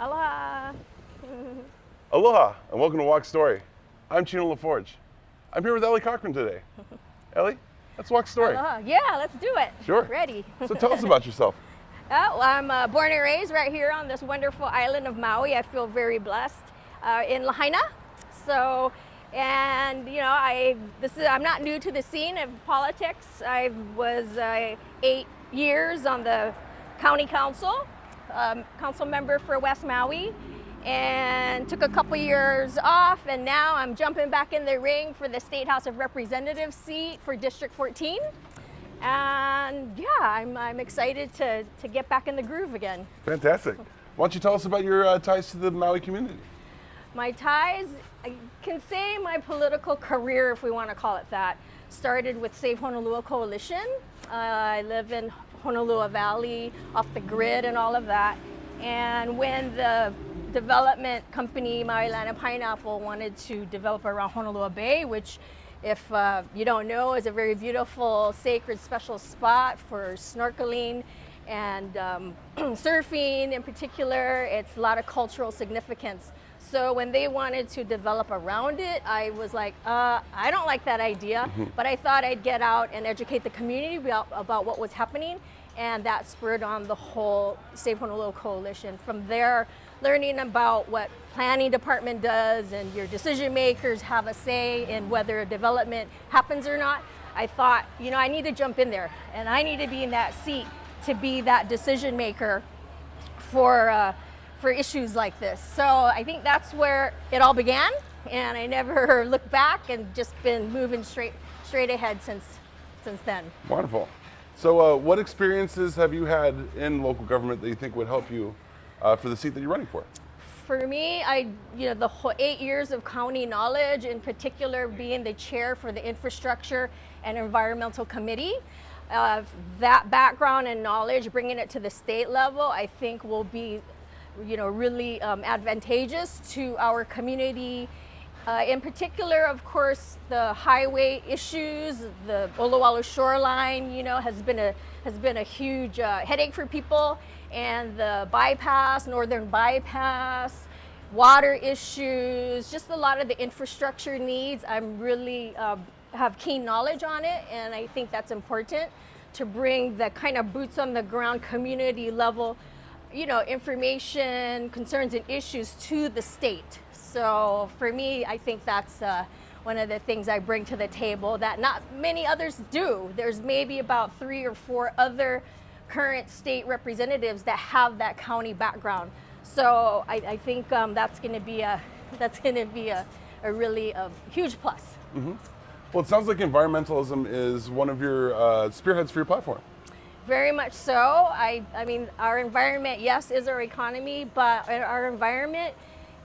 Aloha. Aloha, and welcome to Walk Story. I'm Chino LaForge. I'm here with Elle Cochran today. Ellie, let's walk story. Aloha. Yeah, let's do it. Sure. Ready. So tell us about yourself. Well, I'm born and raised right here on this wonderful island of Maui. I feel very blessed in Lahaina. So, and you know, I'm not new to the scene of politics. I was 8 years on the county council, council member for West Maui, and took a couple years off, and now I'm jumping back in the ring for the State House of Representatives seat for District 14. And yeah, I'm excited to get back in the groove again. Fantastic. Why don't you tell us about your ties to the Maui community? My ties, I can say my political career, if we want to call it that, started with Save Honolulu Coalition. I live in Honolulu Valley, off the grid and all of that. And when the development company, Maui Land and Pineapple, wanted to develop around Honolulu Bay, which if you don't know, is a very beautiful, sacred, special spot for snorkeling and surfing in particular. It's a lot of cultural significance. So when they wanted to develop around it, I was like, I don't like that idea, but I thought I'd get out and educate the community about what was happening, and that spurred on the whole Save Honolulu Coalition. From there, learning about what planning department does and your decision makers have a say in whether a development happens or not, I thought, you know, I need to jump in there and I need to be in that seat to be that decision maker for issues like this. So I think that's where it all began, and I never looked back and just been moving straight ahead since then. Wonderful. So what experiences have you had in local government that you think would help you for the seat that you're running for? For me, the whole 8 years of county knowledge, in particular being the chair for the Infrastructure and Environmental Committee, that background and knowledge, bringing it to the state level, I think will be, really advantageous to our community. In particular, of course, the highway issues, the Olowalu shoreline, has been a huge headache for people, and the bypass, northern bypass, water issues, just a lot of the infrastructure needs. I'm really have keen knowledge on it, and I think that's important to bring the kind of boots on the ground, community level, information, concerns, and issues to the state. So for me, I think that's one of the things I bring to the table that not many others do. There's maybe about 3 or 4 other current state representatives that have that county background. So I think that's going to be a really huge plus. Mm-hmm. Well, it sounds like environmentalism is one of your spearheads for your platform. Very much so. I mean, our environment, yes, is our economy, but our environment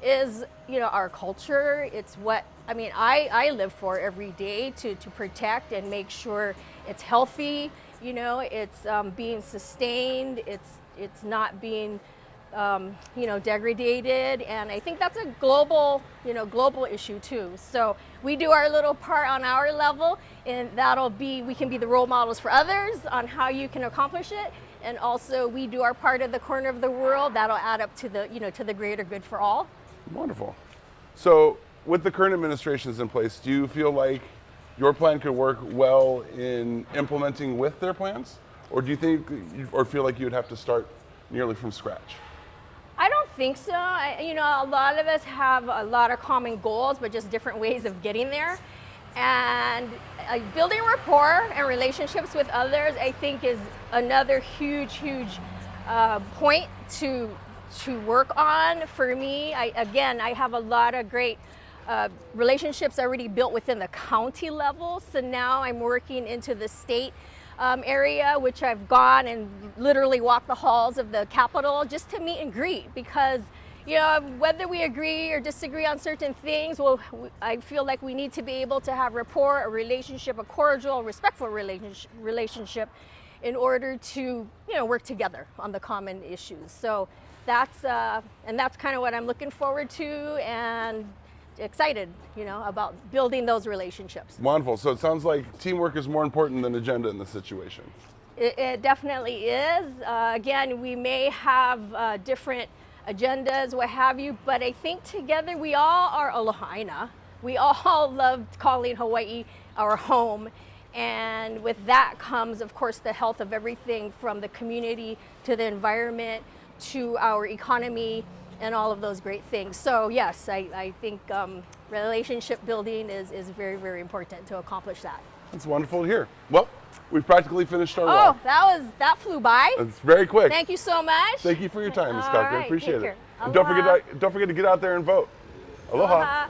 is, our culture. It's what, I live for every day to protect and make sure it's healthy, it's being sustained, it's not being, degraded. And I think that's a global issue too. So we do our little part on our level, and we can be the role models for others on how you can accomplish it. And also we do our part of the corner of the world that'll add up to the, to the greater good for all. Wonderful. So with the current administrations in place, do you feel like your plan could work well in implementing with their plans? Or do you think, or feel like you'd have to start nearly from scratch? I don't think so. A lot of us have a lot of common goals, but just different ways of getting there. And building rapport and relationships with others, I think, is another huge point to work on. For me, I have a lot of great relationships already built within the county level. So now I'm working into the state area, which I've gone and literally walked the halls of the Capitol just to meet and greet, because whether we agree or disagree on certain things, I feel like we need to be able to have rapport, a relationship, a cordial, respectful relationship in order to work together on the common issues. So that's kind of what I'm looking forward to, and excited, about building those relationships. Wonderful. So it sounds like teamwork is more important than agenda in this situation. It definitely is. Again, we may have different agendas, what have you. But I think together we all are alohaina. We all love calling Hawaii our home. And with that comes, of course, the health of everything from the community to the environment to our economy and all of those great things. So yes, I think relationship building is very, very important to accomplish that. That's wonderful to hear. Well, we've practically finished our Oh, walk. that flew by. It's very quick. Thank you so much. Thank you for your time, Ms. All Cochran. right, Appreciate take it. care. And Aloha. don't forget to get out there and vote. Aloha. Aloha.